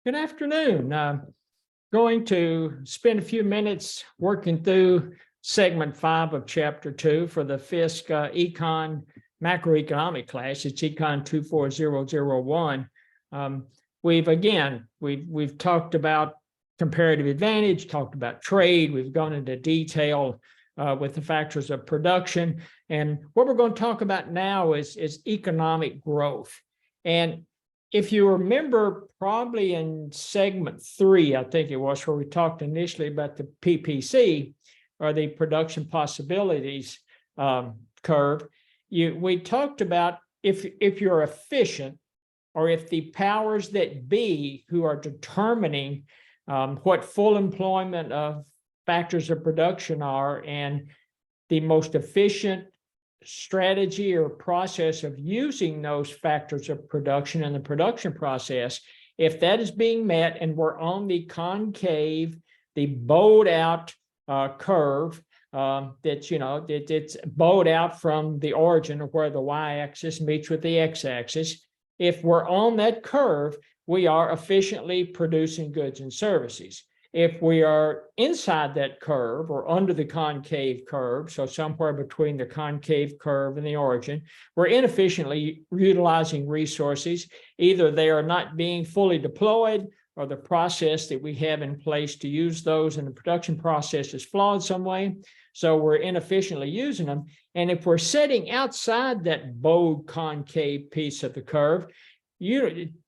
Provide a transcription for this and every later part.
Good afternoon. Going to spend a few minutes working through segment 5 of chapter 2 for the Fisk Econ macroeconomic class. It's Econ 24001. We've talked about comparative advantage, talked about trade. We've gone into detail with the factors of production. And what we're going to talk about now is economic growth. And if you remember, probably in segment 3, I think it was, where we talked initially about the PPC, or the production possibilities curve, we talked about if you're efficient, or if the powers that be who are determining what full employment of factors of production are, and the most efficient strategy or process of using those factors of production in the production process, if that is being met and we're on the concave, the bowed out curve, it's bowed out from the origin of where the y-axis meets with the x-axis. If we're on that curve, we are efficiently producing goods and services. If we are inside that curve or under the concave curve, so somewhere between the concave curve and the origin, we're inefficiently utilizing resources. Either they are not being fully deployed, or the process that we have in place to use those in the production process is flawed some way. So we're inefficiently using them. And if we're sitting outside that bowed concave piece of the curve,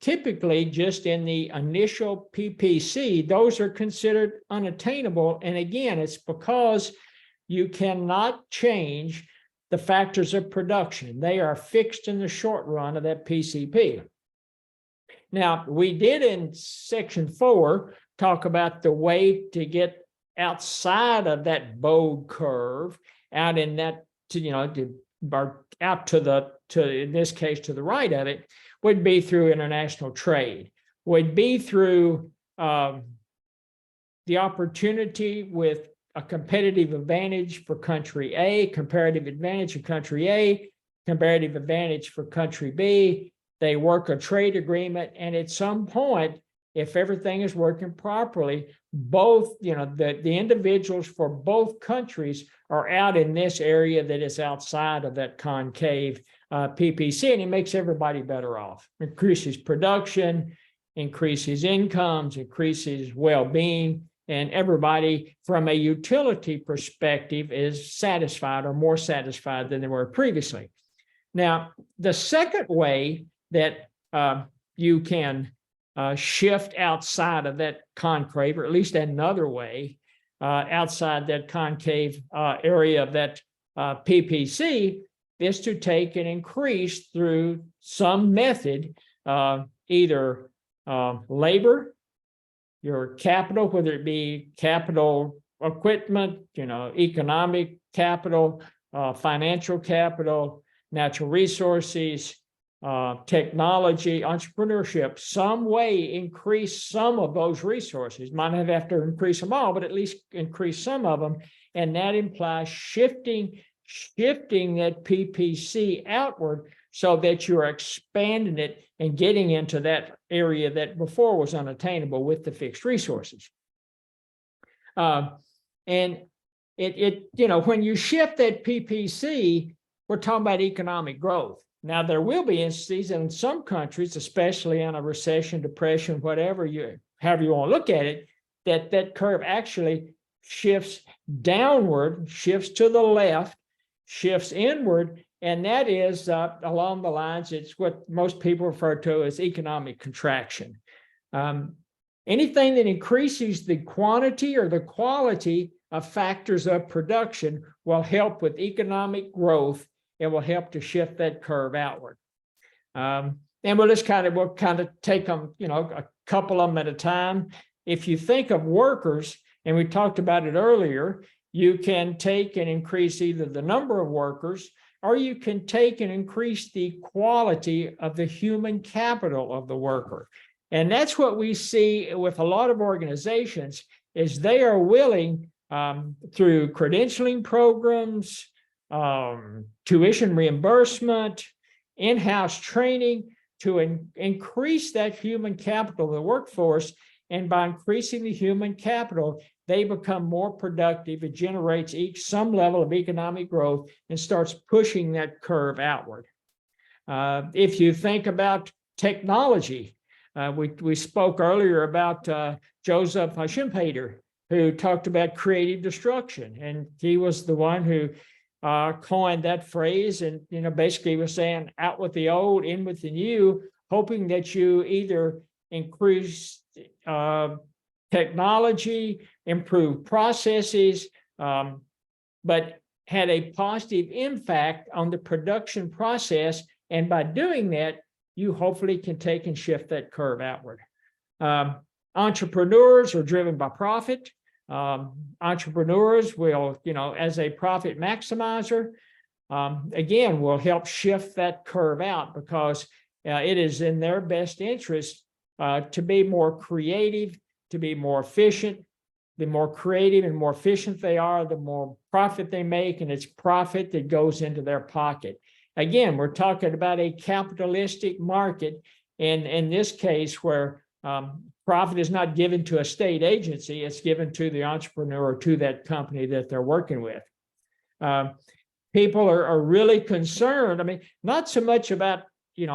typically just in the initial PPC, those are considered unattainable. And again, it's because you cannot change the factors of production. They are fixed in the short run of that PCP. Now, we did in section 4 talk about the way to get outside of that bowed curve, out in that, out to in this case, to the right of it, would be through international trade, would be through the opportunity with a competitive advantage for country A, comparative advantage for country A, comparative advantage for country B. They work a trade agreement, and at some point, if everything is working properly, both, the individuals for both countries are out in this area that is outside of that concave PPC, and it makes everybody better off. Increases production, increases incomes, increases well-being, and everybody from a utility perspective is satisfied, or more satisfied than they were previously. Now, the second way that you can shift outside of that concave, or at least another way outside that concave area of that PPC, is to take an increase through some method, either labor, your capital, whether it be capital equipment, economic capital, financial capital, natural resources, technology, entrepreneurship, some way increase some of those resources. Might not have to increase them all, but at least increase some of them. And that implies shifting that PPC outward so that you're expanding it and getting into that area that before was unattainable with the fixed resources. And when you shift that PPC, we're talking about economic growth. Now, there will be instances in some countries, especially in a recession, depression, however you want to look at it, that curve actually shifts downward, shifts to the left, shifts inward, and that is along the lines, it's what most people refer to as economic contraction. Anything that increases the quantity or the quality of factors of production will help with economic growth. It will help to shift that curve outward. And we'll kind of take them, a couple of them at a time. If you think of workers, and we talked about it earlier, you can take and increase either the number of workers, or you can take and increase the quality of the human capital of the worker. And that's what we see with a lot of organizations, is they are willing, through credentialing programs, tuition reimbursement, in-house training, to increase that human capital, the workforce, and by increasing the human capital, they become more productive. It generates some level of economic growth and starts pushing that curve outward. If you think about technology, we spoke earlier about Joseph Schumpeter, who talked about creative destruction, and he was the one who coined that phrase, and basically was saying out with the old, in with the new, hoping that you either increase technology, improve processes, but had a positive impact on the production process. And by doing that, you hopefully can take and shift that curve outward. Entrepreneurs are driven by profit. Entrepreneurs will, as a profit maximizer, again, will help shift that curve out, because it is in their best interest to be more creative, to be more efficient. The more creative and more efficient they are, the more profit they make, and it's profit that goes into their pocket. Again, we're talking about a capitalistic market, and in this case, where profit is not given to a state agency, it's given to the entrepreneur or to that company that they're working with. People are really concerned. I mean, not so much about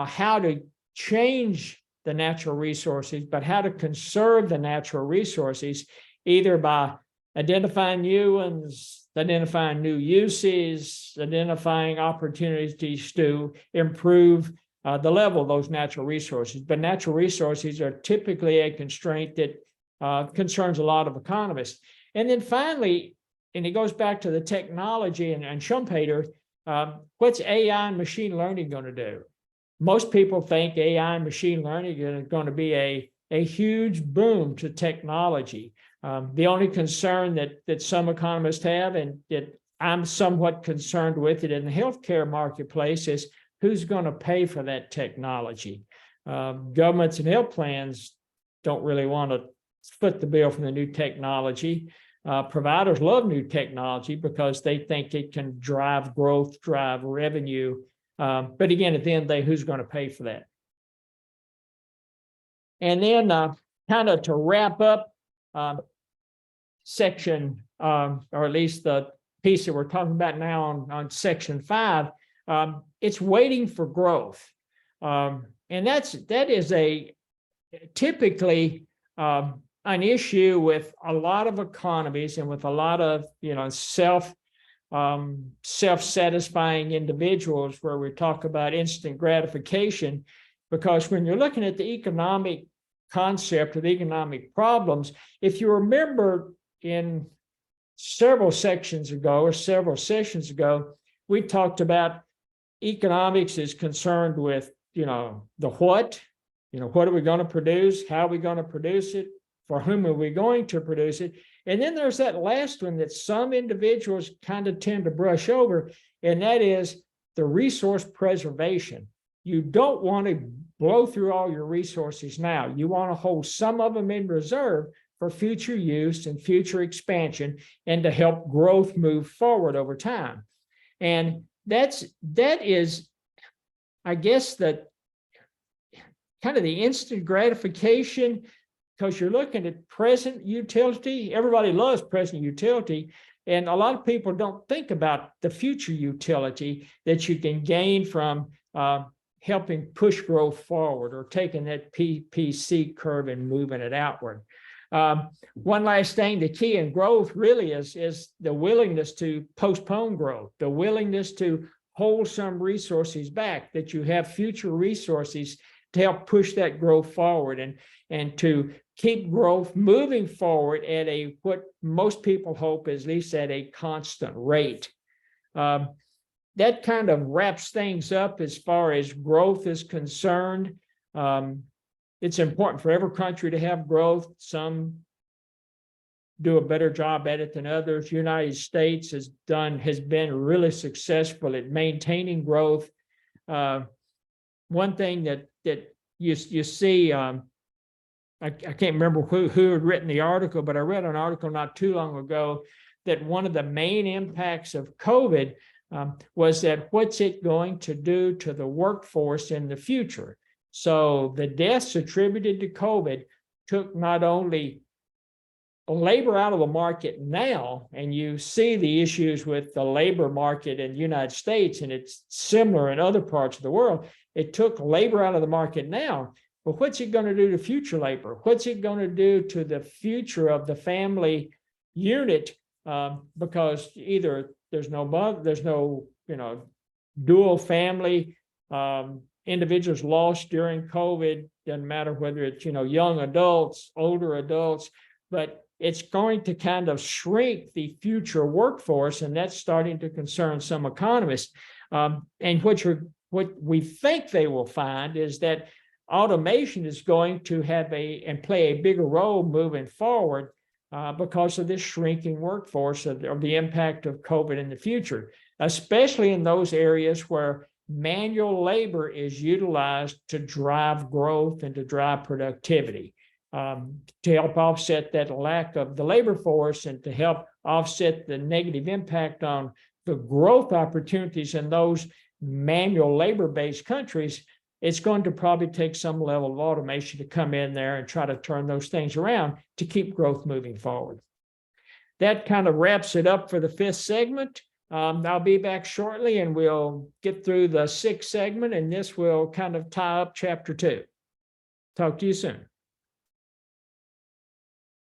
how to change the natural resources, but how to conserve the natural resources, either by identifying new ones, identifying new uses, identifying opportunities to improve the level of those natural resources. But natural resources are typically a constraint that concerns a lot of economists. And then finally, and it goes back to the technology and Schumpeter, what's AI and machine learning going to do? Most people think AI and machine learning are going to be a huge boom to technology. The only concern that some economists have, and that I'm somewhat concerned with it in the healthcare marketplace, is who's going to pay for that technology. Governments and health plans don't really want to foot the bill for the new technology. Providers love new technology because they think it can drive growth, drive revenue. But again, at the end of the day, who's going to pay for that? And then kind of to wrap up section, or at least the piece that we're talking about now on section 5, it's waiting for growth. And that is typically an issue with a lot of economies and with a lot of self-satisfying individuals, where we talk about instant gratification, because when you're looking at the economic concept of economic problems, if you remember in several sections ago or several sessions ago, we talked about economics is concerned with the what, what are we going to produce, how are we going to produce it, for whom are we going to produce it. And then there's that last one that some individuals kind of tend to brush over, and that is the resource preservation. You don't want to blow through all your resources now. You want to hold some of them in reserve for future use and future expansion, and to help growth move forward over time. And that is, I guess, that kind of the instant gratification, because you're looking at present utility. Everybody loves present utility, and a lot of people don't think about the future utility that you can gain from helping push growth forward, or taking that PPC curve and moving it outward. One last thing, the key in growth really is the willingness to postpone growth, the willingness to hold some resources back, that you have future resources to help push that growth forward, and to keep growth moving forward at what most people hope is at least at a constant rate. That kind of wraps things up as far as growth is concerned. It's important for every country to have growth. Some do a better job at it than others. United States has been really successful at maintaining growth. One thing that you see, I can't remember who had written the article, but I read an article not too long ago that one of the main impacts of COVID was that what's it going to do to the workforce in the future? So the deaths attributed to COVID took not only labor out of the market now, and you see the issues with the labor market in the United States, and it's similar in other parts of the world. It took labor out of the market now, but what's it going to do to future labor? What's it going to do to the future of the family unit? Because either there's no dual family, individuals lost during COVID. Doesn't matter whether it's young adults, older adults, but it's going to kind of shrink the future workforce, and that's starting to concern some economists. And what we think they will find is that automation is going to have and play a bigger role moving forward because of this shrinking workforce of the impact of COVID in the future, especially in those areas where manual labor is utilized to drive growth and to drive productivity. To help offset that lack of the labor force and to help offset the negative impact on the growth opportunities in those manual labor-based countries, it's going to probably take some level of automation to come in there and try to turn those things around to keep growth moving forward. That kind of wraps it up for the 5th segment. I'll be back shortly and we'll get through the 6th segment, and this will kind of tie up chapter 2. Talk to you soon.